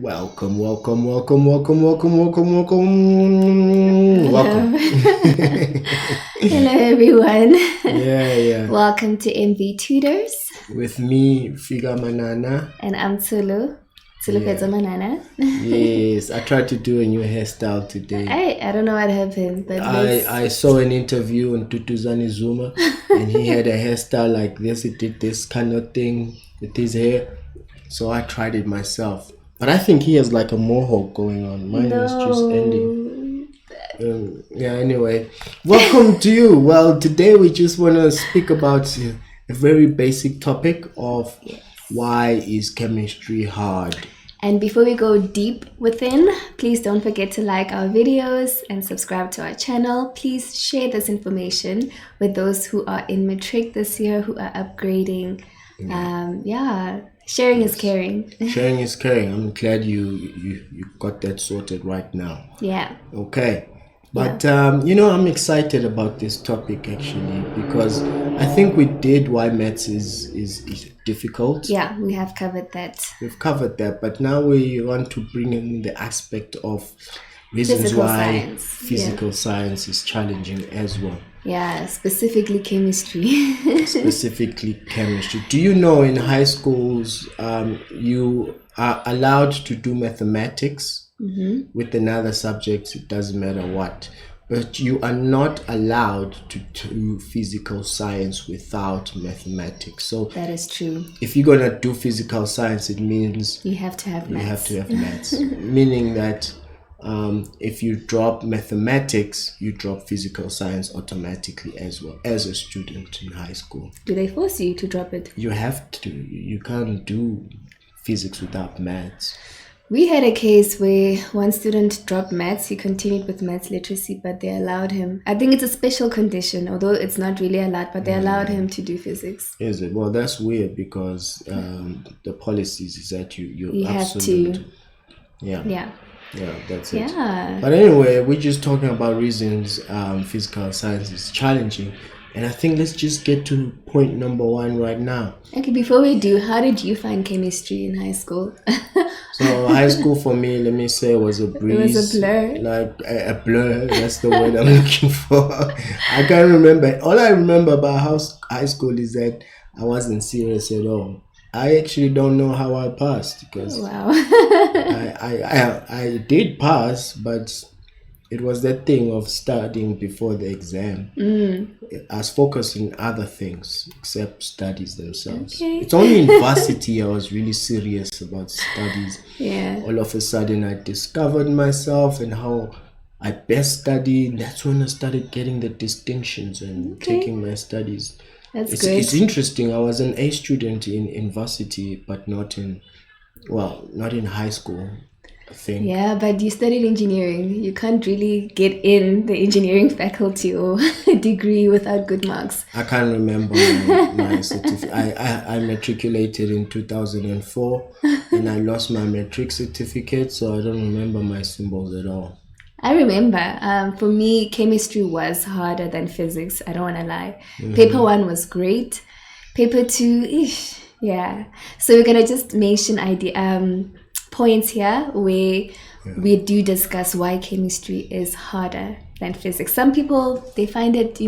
Welcome, welcome, welcome, welcome, welcome, welcome, welcome, welcome. Hello, everyone. Yeah. Welcome to MV Tutors. With me, Figa Manana. And I'm Tsulu. Tsulu Yeah. Manana. Yes, I tried to do a new hairstyle today. I don't know what happened, but I saw an interview on Tutuzani Zuma, and he had a hairstyle like this. He did this kind of thing with his hair, so I tried it myself. But I think he has like a mohawk going on. Mine is just ending. Anyway, welcome to you. Well, today we just want to speak about a very basic topic of why is chemistry hard. And before we go deep within, please don't forget to like our videos and subscribe to our channel. Please share this information with those who are in matric this year, who are upgrading. Sharing is caring. Sharing is caring. I'm glad you got that sorted right now. Yeah. Okay. But I'm excited about this topic actually because I think we did why maths is difficult. Yeah, we have covered that. We've covered that, but now we want to bring in the aspect of reasons Physical why science. physical science is challenging as well. Yeah, specifically chemistry. Specifically chemistry. Do you know in high schools you are allowed to do mathematics with another subject, it doesn't matter what, but you are not allowed to do physical science without mathematics. So That is true. if you're gonna do physical science, it means You have to have you maths. have to have maths. Meaning that if you drop mathematics, you drop physical science automatically as well as a student in high school. Do they force you to drop it? You have to. You can't do physics without maths. We had a case where one student dropped maths. He continued with maths literacy, but they allowed him. I think it's a special condition, although it's not really allowed, but they allowed him to do physics. Is it? Well, that's weird because the policies is that you have absolute. to. Yeah, that's it. Yeah. But anyway, we're just talking about reasons physical science is challenging. And I think let's just get to point number one right now. Okay, before we do, how did you find chemistry in high school? So high school for me, let me say, was a breeze. It was a blur. Like a blur, that's the word I'm looking for. I can't remember. All I remember about high school is that I wasn't serious at all. I actually don't know how I passed because Wow. I did pass, but it was that thing of studying before the exam. I was focused on other things except studies themselves. Okay. It's only in varsity I was really serious about studies. Yeah. All of a sudden I discovered myself and how I best study. That's when I started getting the distinctions and taking my studies. That's It's good. interesting. I was an A student in varsity, but not in high school, I think. Yeah, but you studied engineering. You can't really get in the engineering faculty or degree without good marks. I can't remember my certificate. I matriculated in 2004 and I lost my matric certificate, so I don't remember my symbols at all. I remember, for me, chemistry was harder than physics. I don't want to lie. Paper 1 was great. Paper 2, yeah. So we're going to just mention points here where we do discuss why chemistry is harder than physics. Some people, they find it,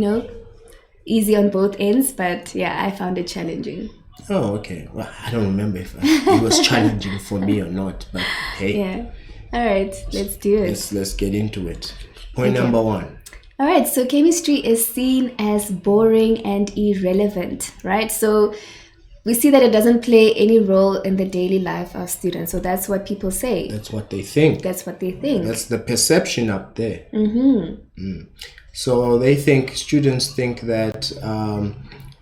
easy on both ends, but yeah, I found it challenging. Oh, okay. Well, I don't remember if it was challenging for me or not, but hey. Yeah. All right, let's do it. Let's get into it. Point number one. All right, so chemistry is seen as boring and irrelevant, right? So we see that it doesn't play any role in the daily life of students. So that's what people say. That's what they think. That's what they think. That's the perception up there. So students think that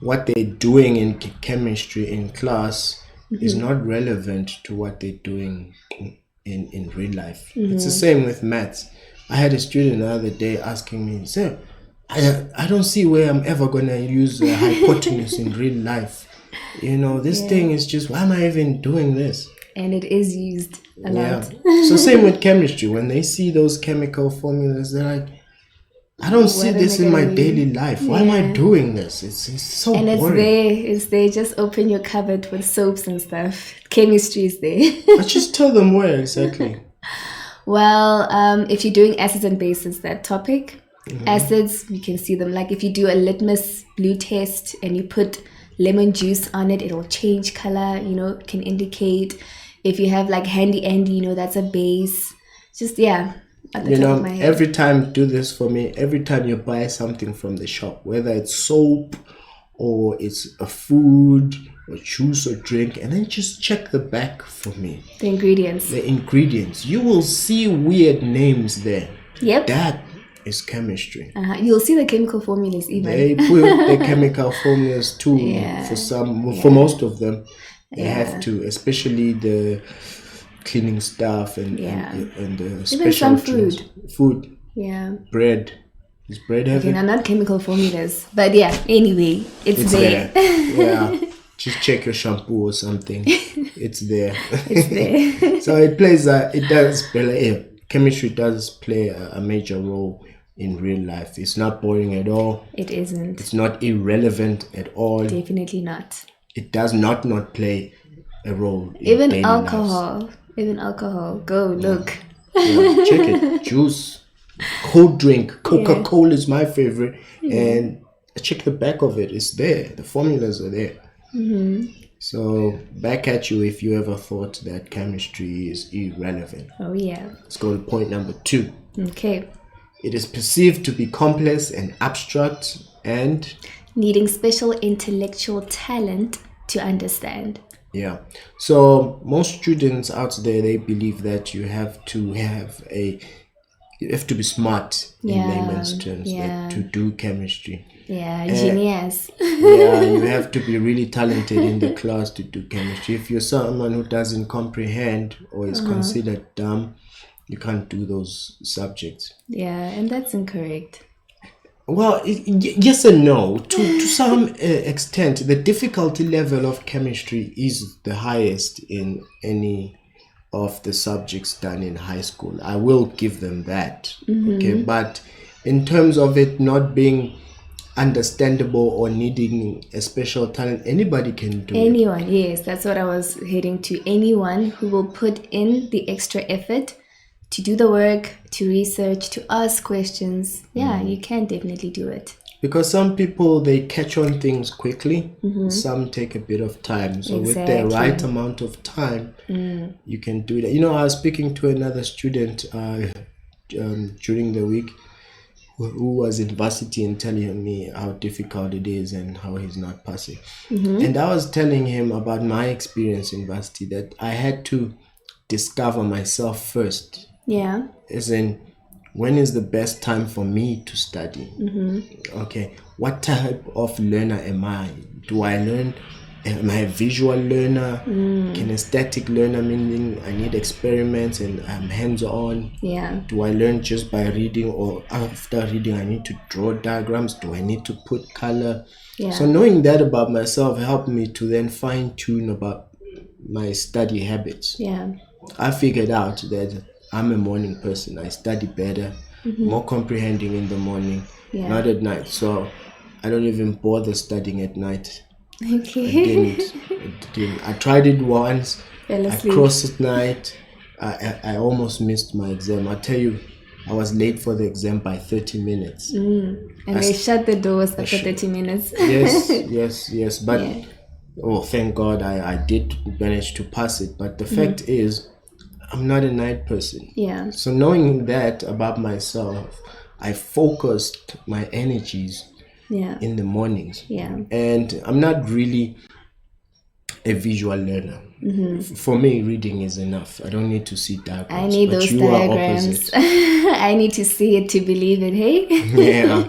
what they're doing in chemistry in class is not relevant to what they're doing in real life. It's the same with maths. I had a student the other day asking me, "Sir, I don't see where I'm ever gonna use hypotenuse in real life. This thing is just, why am I even doing this?" And it is used a lot. So same with chemistry. When they see those chemical formulas, they're like, I don't see What am this I in my gonna daily read? life. Why am I Yeah. doing this? It's so And it's boring. there. It's there. Just open your cupboard with soaps and stuff. Chemistry is there. But just tell them where exactly. Well, if you're doing acids and bases, that topic, acids, you can see them. Like if you do a litmus blue test and you put lemon juice on it, it'll change color, it can indicate. If you have like handy Andy, that's a base. Just, yeah, at the top of my head. Every time, do this for me. Every time you buy something from the shop, whether it's soap or it's a food or juice or drink, and then just check the back for me. The ingredients. The ingredients. You will see weird names there. Yep. That is chemistry. You'll see the chemical formulas even. They put the chemical formulas too. Yeah. For most of them. They Yeah. have to, especially the cleaning stuff and the special Even some drinks. Food, Yeah. bread. Is bread heavy? Again, I'm not chemical formulas. But yeah, anyway, it's there. Yeah. Just check your shampoo or something. It's there. It's there. So chemistry does play a major role in real life. It's not boring at all. It isn't. It's not irrelevant at all. Definitely not. It does not play a role in Even daily alcohol. Even alcohol. Go look. lives. Check it. Juice, cold drink, Coca-Cola is my favorite, and check the back of it. It's there. The formulas are there. So back at you if you ever thought that chemistry is irrelevant. Oh yeah. Let's go to point number 2. Okay. It is perceived to be complex and abstract and Needing special intellectual talent to understand. yeah. So most students out there, they believe that you have to be smart in Yeah, layman's terms yeah. to do chemistry. Yeah, genius. Yeah, you have to be really talented in the class to do chemistry. If you're someone who doesn't comprehend or is considered dumb, you can't do those subjects. Yeah, and that's incorrect. Well, yes and no. To some extent, the difficulty level of chemistry is the highest in any of the subjects done in high school. I will give them that. Okay, but in terms of it not being understandable or needing a special talent, anybody can do it. Anyone, yes, that's what I was heading to. Anyone who will put in the extra effort to do the work, to research, to ask questions. Yeah, you can definitely do it. Because some people, they catch on things quickly. Some take a bit of time. So with the Exactly. right amount of time, you can do that. I was speaking to another student during the week who was in varsity and telling me how difficult it is and how he's not passing. And I was telling him about my experience in varsity, that I had to discover myself first. Yeah. As in, when is the best time for me to study? Okay, what type of learner am I? Do I learn? Am I a visual learner? Kinesthetic learner, meaning I need experiments and I'm hands-on? Yeah. Do I learn just by reading, or after reading I need to draw diagrams? Do I need to put color? Yeah. So knowing that about myself helped me to then fine-tune about my study habits. Yeah. I figured out that I'm a morning person. I study better, more comprehending in the morning, Yeah. not at night. So I don't even bother studying at night. Okay. I didn't. I tried it once. Fell I asleep. crossed at night. I almost missed my exam. I tell you, I was late for the exam by 30 minutes. And they shut the doors after 30 minutes. Yes. But Yeah. oh, thank God I did manage to pass it. But the fact is, I'm not a night person. Yeah. So knowing that about myself, I focused my energies Yeah. in the mornings. Yeah. And I'm not really a visual learner. For me, reading is enough. I don't need to see diagrams. I need but those you are diagrams. opposite. I need to see it to believe it, hey? Yeah.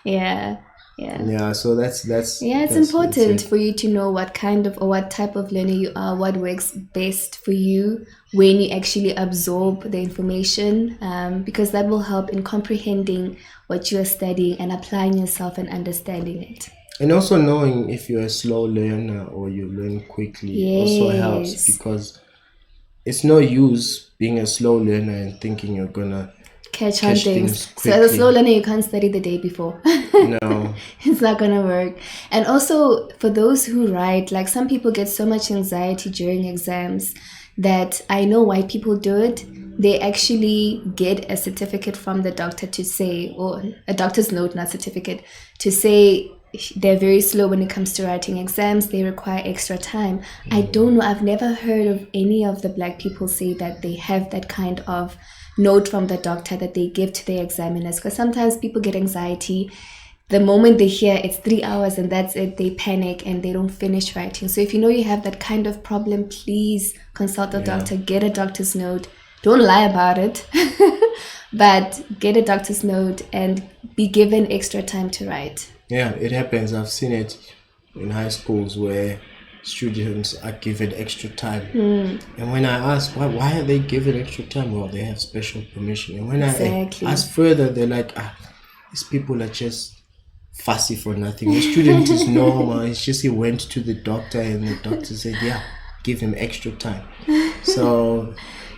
Yeah. Yeah. Yeah, so that's Yeah, it's important for you to know what kind of or what type of learner you are, what works best for you when you actually absorb the information, because that will help in comprehending what you are studying and applying yourself and understanding it. And also knowing if you're a slow learner or you learn quickly also helps, Yes. because it's no use being a slow learner and thinking you're gonna catch on Catch things. things So as a quickly. slow learner, you can't study the day before. No. It's not gonna work. And also for those who write, like some people get so much anxiety during exams that I know why people do it. They actually get a certificate from the doctor to say, or a doctor's note, not certificate, to say they're very slow when it comes to writing exams. They require extra time. I don't know. I've never heard of any of the Black people say that they have that kind of note from the doctor that they give to their examiners, because sometimes people get anxiety the moment they hear it's 3 hours and that's it, they panic and they don't finish writing. So if you know you have that kind of problem, please consult a doctor, get a doctor's note. Don't lie about it, but get a doctor's note and be given extra time to write. Yeah, it happens. I've seen it in high schools where students are given extra time. And when I ask why are they given extra time? Well, they have special permission. And when Exactly. I ask further, they're like, these people are just fussy for nothing. The student is normal. It's just he went to the doctor and the doctor said, yeah, give him extra time. So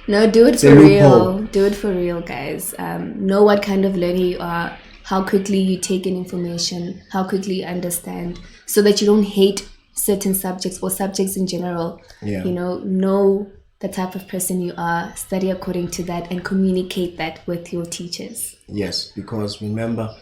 No, do it a for loophole. real. Do it for real, guys. Know what kind of learner you are, how quickly you take in information, how quickly you understand, so that you don't hate certain subjects or subjects in general. Yeah. Know the type of person you are, study according to that, and communicate that with your teachers. yes, because remember,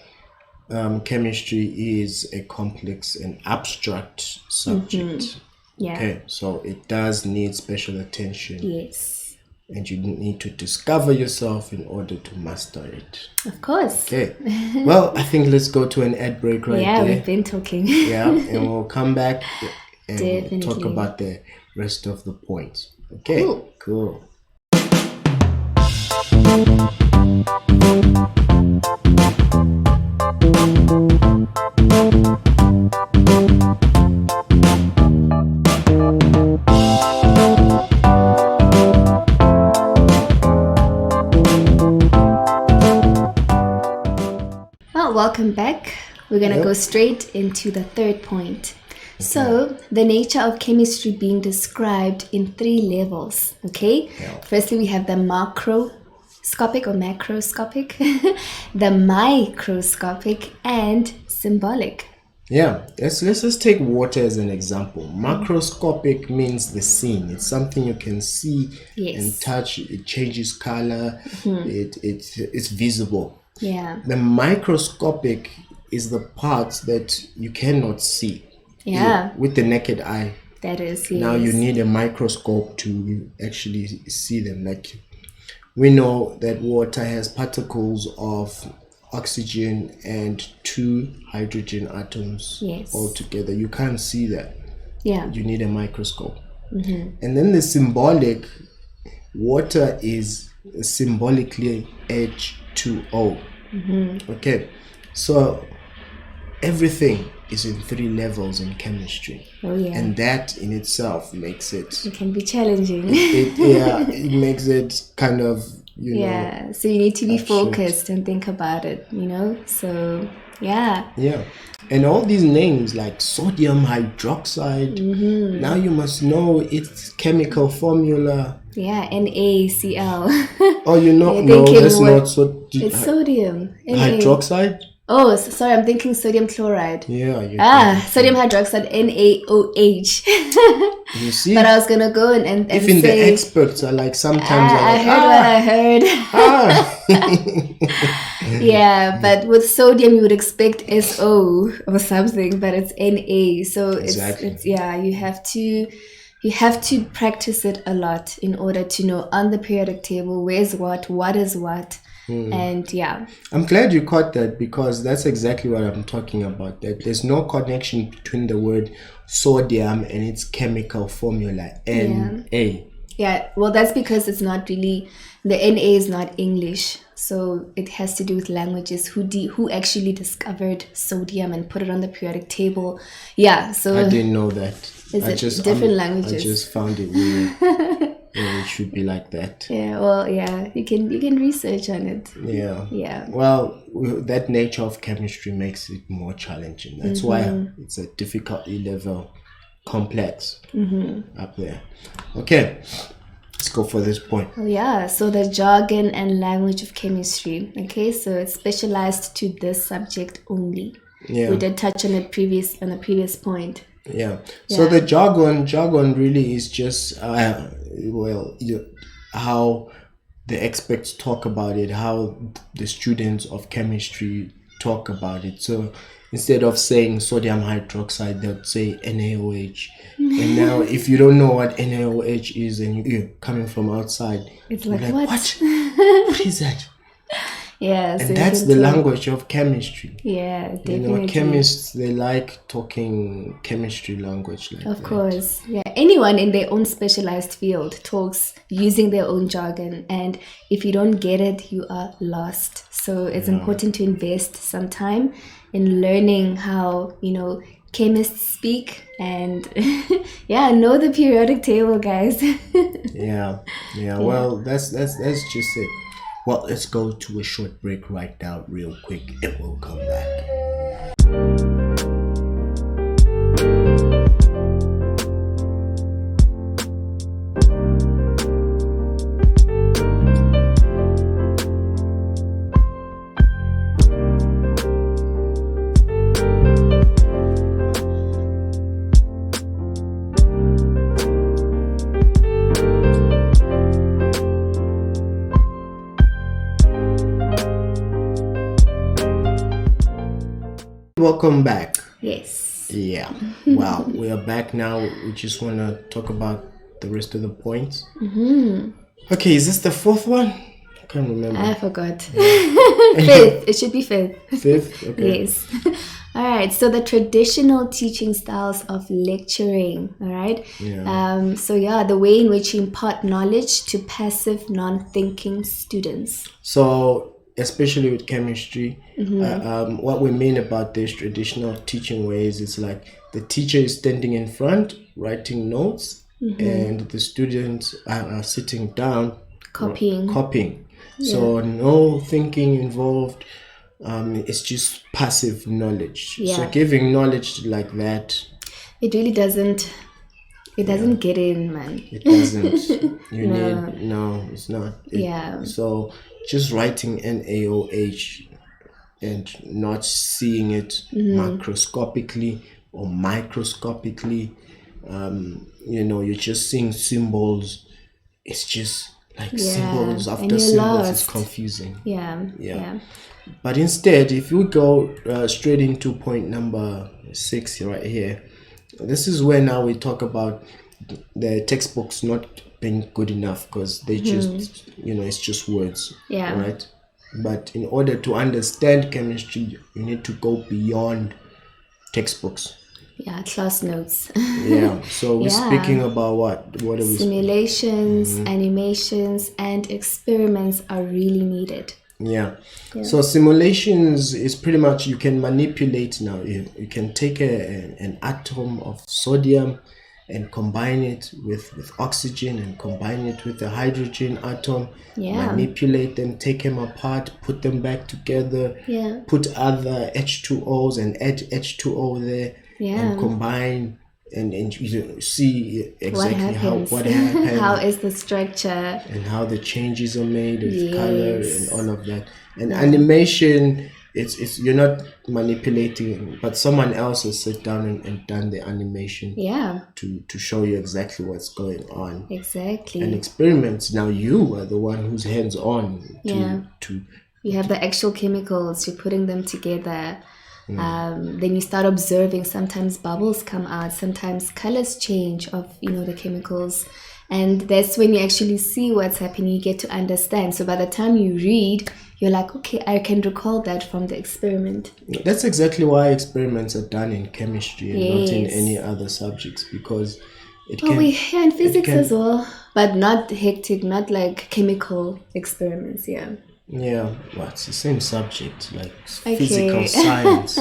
chemistry is a complex and abstract subject. Yeah. Okay, so it does need special attention, Yes. and you need to discover yourself in order to master it. Of course. Okay, well, I think let's go to an ad break right Yeah, there. we've been talking. Yeah, and we'll come back and we'll talk Definitely. about the rest of the points. Okay, cool. Well, welcome back. We're going to Yep. go straight into the third point. So, the nature of chemistry being described in 3 levels, okay? Yeah. Firstly, we have the macroscopic or macroscopic, the microscopic, and symbolic. Yeah, let's just take water as an example. Macroscopic means the scene. It's something you can see Yes. and touch. It changes color. It's visible. Yeah. The microscopic is the parts that you cannot see. Yeah. With the naked eye. That is, yes. Now you need a microscope to actually see them. Like we know that water has particles of oxygen and 2 hydrogen atoms Yes. all together. You can't see that. Yeah. You need a microscope. And then the symbolic, water is symbolically H2O. Okay, so everything is in 3 levels in chemistry, Oh, yeah. and that in itself makes it It can be challenging. it makes it kind of Yeah, so you need to be abstract. focused and think about it, So, yeah. And all these names like sodium hydroxide, now you must know its chemical formula. Yeah, NaCl. Oh, you know, I no, think it that's would- not so It's sodium. Na. hydroxide. Oh, sorry, I'm thinking sodium chloride. Yeah, you Sodium hydroxide, NaOH. you see. But I was gonna go and Even the say, experts are like sometimes are I like, heard what I heard. Yeah, but with sodium you would expect SO or something, but it's Na. So Exactly. it's yeah, you have to practice it a lot in order to know on the periodic table where's what is what. And yeah. I'm glad you caught that, because that's exactly what I'm talking about. That there's no connection between the word sodium and its chemical formula Na. Yeah, well, that's because it's not really, the Na is not English, so it has to do with languages. Who actually discovered sodium and put it on the periodic table? Yeah, so I didn't know that. different languages? I just found it weird. Yeah, it should be like that. yeah, well, yeah, you can research on it. Yeah. Yeah, Well, that nature of chemistry makes it more challenging. That's why it's a difficulty level complex up there. Okay. let's go for this point. Oh yeah, so the jargon and language of chemistry. Okay, so it's specialized to this subject only. Yeah. We did touch on it on the previous point. Yeah. So the jargon really is just how the experts talk about it, how the students of chemistry talk about it. So instead of saying sodium hydroxide, they'll say NaOH. And now, if you don't know what NaOH is, and you're coming from outside, It's you're like, what? What is that? Yeah, so And that's the language of chemistry. Yeah, definitely. You know, chemists, they like talking chemistry language like Of that. course. Yeah. Anyone in their own specialized field talks using their own jargon. And if you don't get it, you are lost. So it's important to invest some time in learning how, chemists speak and know the periodic table, guys. Yeah. Well, that's just it. Well, let's go to a short break right now, real quick, and we'll come back. Welcome back. Yes. Yeah. Wow. We are back now. We just want to talk about the rest of the points. Okay, is this the fourth one? I can't remember. I forgot. Fifth. It should be fifth. Fifth? Okay. Yes. All right. So the traditional teaching styles of lecturing. All right. Yeah. The way in which you impart knowledge to passive, non-thinking students. So, especially with chemistry, what we mean about these traditional teaching ways is like the teacher is standing in front, writing notes, and the students are sitting down, copying. So no thinking involved. It's just passive knowledge. Yeah. So giving knowledge like that, it really doesn't. It doesn't get in, man. it doesn't. It's not. So just writing NaOH and not seeing it macroscopically or microscopically, you're just seeing symbols. It's just like symbols after symbols. Lost. It's confusing. Yeah. But instead, if you go straight into point number 6 right here, this is where now we talk about the textbooks not being good enough because they just, it's just words. Yeah. Right? But in order to understand chemistry, you need to go beyond textbooks. Yeah, class notes. Yeah. So we're speaking about what? What are we? Simulations, animations, and experiments are really needed. Yeah. So simulations is pretty much you can manipulate now. You can take an atom of sodium and combine it with oxygen and combine it with a hydrogen atom, manipulate them, take them apart, put them back together, put other H2Os and add H2O there, and combine and you see exactly what happens, how is the structure, and how the changes are made with color and all of that. And animation, it's you're not manipulating, but someone else has sit down and done the animation to show you exactly what's going on. Exactly. And experiments, now you are the one who's hands on to you have the actual chemicals, you're putting them together. Then you start observing, sometimes bubbles come out, sometimes colors change of the chemicals, and that's when you actually see what's happening. You get to understand. So by the time you read, you're like, okay, I can recall that from the experiment. That's exactly why experiments are done in chemistry and not in any other subjects, because it can in physics as well, but not hectic, not like chemical experiments. Yeah, well, it's the same subject, like physical science.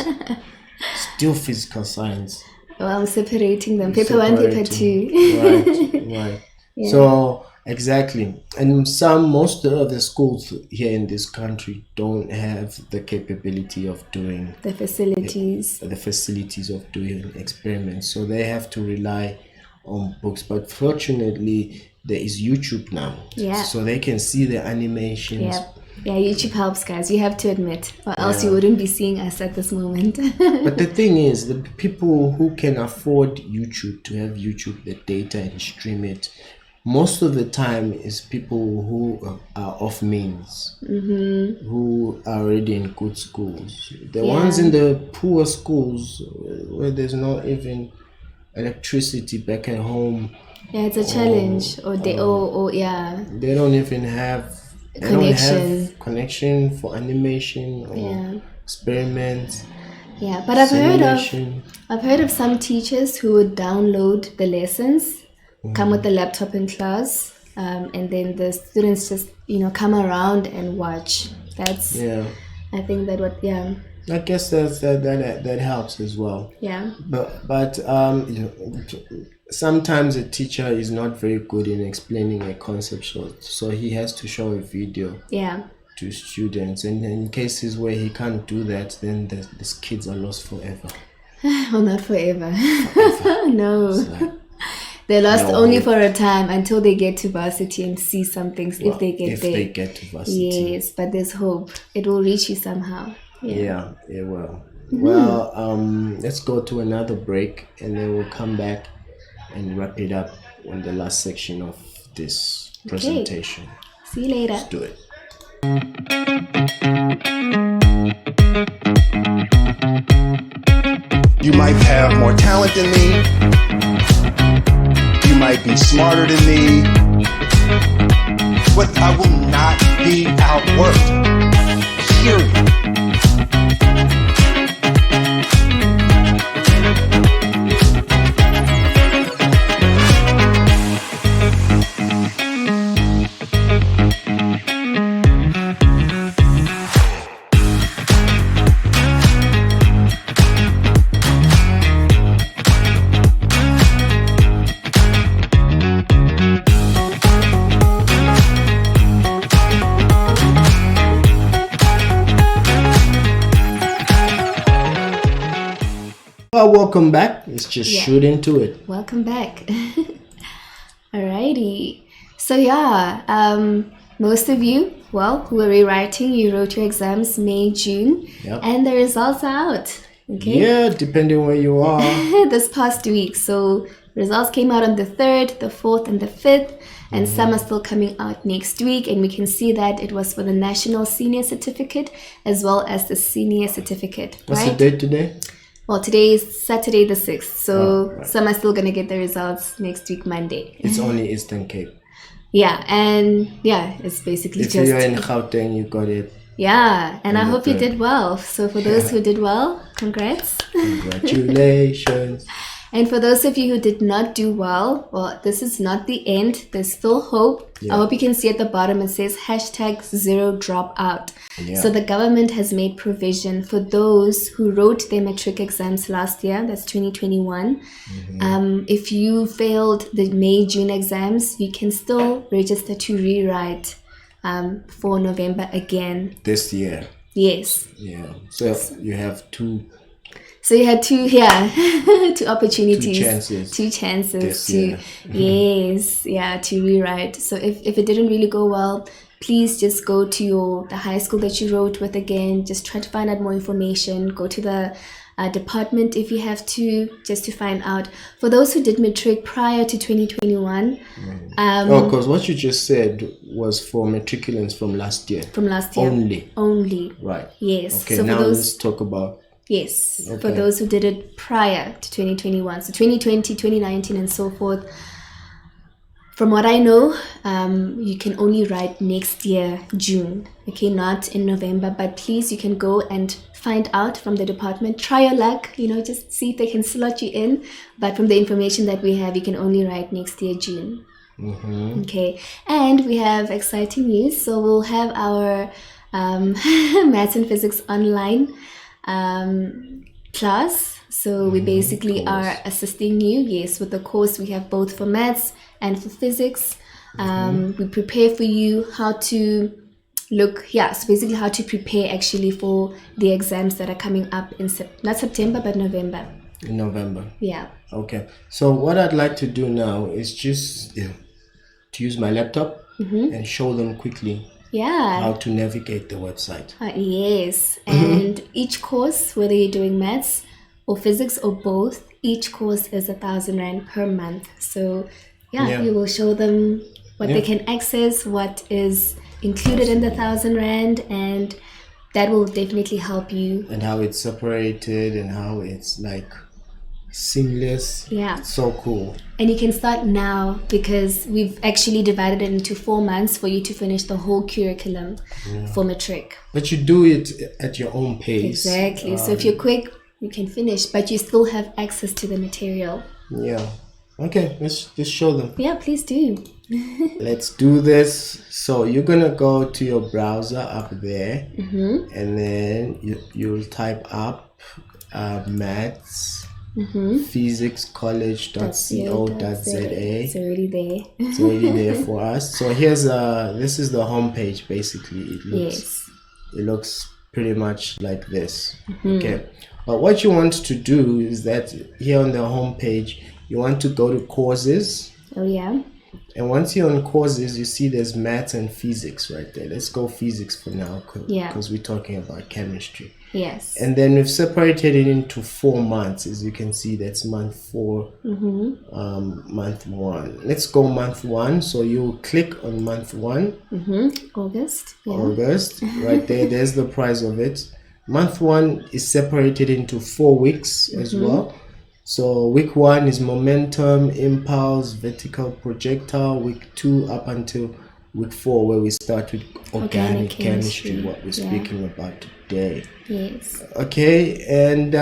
Still physical science. Well, I'm separating them. Paper 1, paper 2. Right. Yeah. So, exactly. And most of the schools here in this country don't have the capability of doing... the facilities. The facilities of doing experiments. So, they have to rely on books. But fortunately, there is YouTube now. Yeah. So they can see the animations. Yeah, YouTube helps, guys. You have to admit, or else you wouldn't be seeing us at this moment. But the thing is, the people who can afford YouTube, to have YouTube, the data, and stream it, most of the time is people who are of means, who are already in good schools. The ones in the poor schools where there's not even electricity back at home. Yeah, it's a challenge. Or they they don't even have connection for animation or experiments. Yeah, but I've heard of some teachers who would download the lessons, come with the laptop in class, and then the students just come around and watch. That's I think that I guess that helps as well. Yeah. But sometimes a teacher is not very good in explaining a concept, so he has to show a video to students. And in cases where he can't do that, then these kids are lost forever. Well, not forever. No. They're lost only for a time until they get to varsity and see some things, if they get there. If they get to varsity. Yes, but there's hope. It will reach you somehow. Yeah, it will. Well, let's go to another break, and then we'll come back and wrap it up on the last section of this presentation. See you later. Let's do it. You might have more talent than me. You might be smarter than me. But I will not be outworked. Period. Well, welcome back. Let's just shoot into it. Welcome back. Alrighty. So most of you, who are rewriting, you wrote your exams May, June, and the results are out. Okay. Yeah, depending where you are. This past week. So results came out on the 3rd, the 4th, and the 5th, and some are still coming out next week. And we can see that it was for the National Senior Certificate as well as the Senior Certificate. What's the date today? Well, today is Saturday the 6th, so some are still going to get the results next week, Monday. It's only Eastern Cape. Yeah, and it's basically if you're in Gauteng, you got it. Yeah, and I hope you did well. So for those who did well, congrats. Congratulations. And for those of you who did not do well, this is not the end. There's still hope. I hope you can see at the bottom it says #0dropout. Yeah. So the government has made provision for those who wrote their matric exams last year, that's 2021. If you failed the May, June exams, you can still register to rewrite for November again. This year. Yes. Yeah. So you have two. So you had two opportunities, two chances to to rewrite. So if it didn't really go well, please just go to the high school that you wrote with again. Just try to find out more information. Go to the department if you have to, just to find out. For those who did matric prior to 2021, because what you just said was for matriculants from last year. From last year only. Right. Yes. Okay. So now let's talk about. Yes, for those who did it prior to 2021. So 2020, 2019, and so forth. From what I know, you can only write next year, June. Okay, not in November. But please, you can go and find out from the department. Try your luck, just see if they can slot you in. But from the information that we have, you can only write next year, June. Okay, and we have exciting news. So we'll have our maths and physics online class. So we basically are assisting you, with the course we have both for maths and for physics. We prepare for you how to so basically how to prepare actually for the exams that are coming up in not September but November. In November. Yeah. Okay. So what I'd like to do now is just to use my laptop and show them quickly Yeah. how to navigate the website. Yes. And each course, whether you're doing maths or physics or both, each course is 1,000 Rand per month. So Yeah. you will show them what they can access, what is included in the 1,000 Rand, and that will definitely help you. And how it's separated and how it's like seamless. Yeah. It's so cool. And you can start now because we've actually divided it into 4 months for you to finish the whole curriculum for matric. But you do it at your own pace. Exactly. So if you're quick, you can finish, but you still have access to the material. Yeah. Okay, let's just show them. Yeah, please do. Let's do this. So you're gonna go to your browser up there, and then you'll type up maths physicscollege.co.za. It's already there. It's already there for us. So here's this is the home page. Basically, it looks pretty much like this. Okay, but what you want to do is that here on the home page, you want to go to courses. Oh yeah. And once you're on courses, you see there's maths and physics right there. Let's go physics for now, because we're talking about chemistry. Yes. And then we've separated it into 4 months. As you can see, that's month 4, month 1. Let's go month 1. So you click on month 1, August. Yeah. August, right there. There's the price of it. Month 1 is separated into 4 weeks as well. So week 1 is momentum, impulse, vertical projectile. Week 2 up until week 4, where we start with organic chemistry, what we're speaking about today. Yes. Okay, and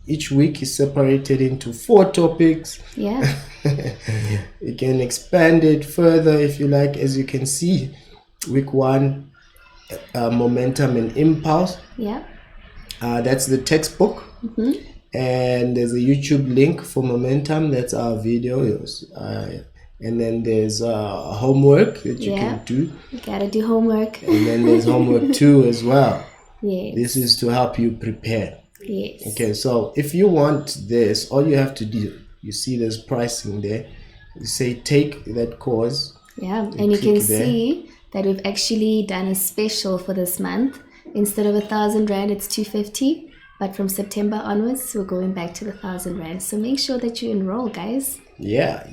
each week is separated into 4 topics. Yeah. You can expand it further if you like. As you can see, week 1, momentum and impulse. Yeah. That's the textbook. And there's a YouTube link for momentum. That's our videos. And then there's homework that you can do. You gotta do homework. And then there's homework 2 as well. Yes. This is to help you prepare. Yes. Okay, so if you want this, all you have to do, you see there's pricing there. You say take that course. Yeah, and you can click there. see that we've actually done a special for this month. Instead of 1,000 Rand, it's 250. But from September onwards, we're going back to the 1,000 Rand. So make sure that you enroll, guys. Yeah.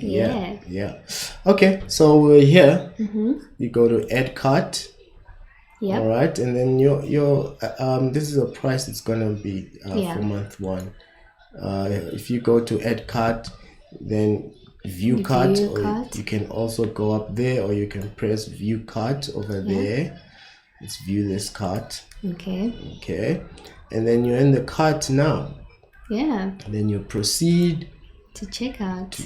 Okay, so we're here. You go to EdCart. Yep. All right, and then your this is a price it's gonna be for month 1. If you go to EdCart, then view cart, or you can also go up there, or you can press view cart over there. Let's view this cart. Okay, and then you're in the cart now. Yeah. And then you proceed To check out.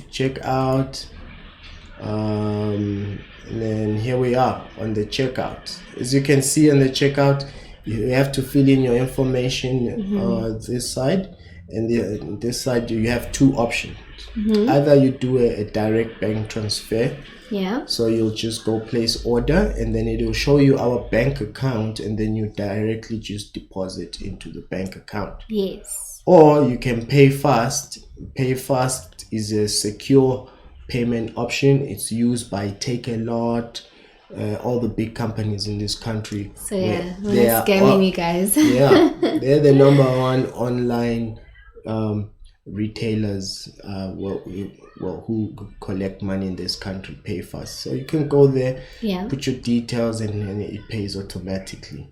And then here we are on the checkout. As you can see on the checkout, you have to fill in your information this side, and this side you have 2 options. Either you do a direct bank transfer. Yeah. So you'll just go place order, and then it will show you our bank account, and then you directly just deposit into the bank account. Yes. Or you can pay fast. Pay fast is a secure payment option. It's used by Takealot, all the big companies in this country. So yeah, we're not scamming you guys. Yeah, they're the number 1 online retailers who collect money in this country. Pay fast. So you can go there, put your details, and it pays automatically.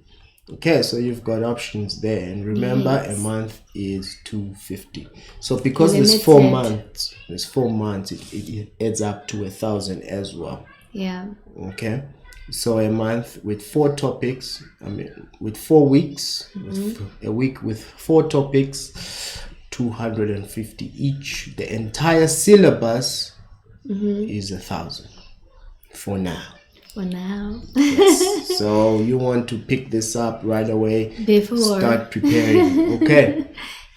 Okay, so you've got options there, and remember, a month is 250. So because there's 4 months, it adds up to 1,000 as well. Yeah. Okay, so a month with 4 topics. With 4 weeks, with a week with 4 topics, 250 each. The entire syllabus is 1,000 for now. Yes. So you want to pick this up right away. Before. Start preparing. Okay.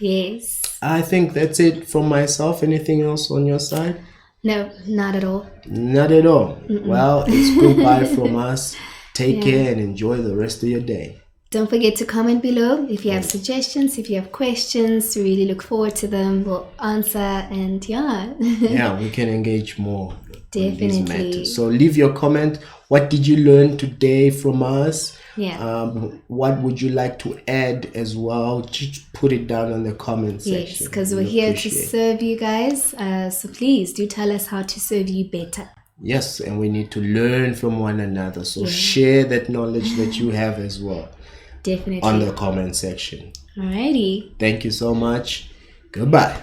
Yes. I think that's it from myself. Anything else on your side? No, not at all. Not at all. Well, it's goodbye from us. Take care and enjoy the rest of your day. Don't forget to comment below if you have suggestions, if you have questions. We really look forward to them. We'll answer, and we can engage more. on these Definitely. matters. So leave your comment. What did you learn today from us? Yeah. What would you like to add as well? Just put it down in the comment section. Yes, because we're We here to appreciate it. serve you guys. So please do tell us how to serve you better. Yes, and we need to learn from one another. So share that knowledge that you have as well Definitely. on the comment section. Alrighty. Thank you so much. Goodbye.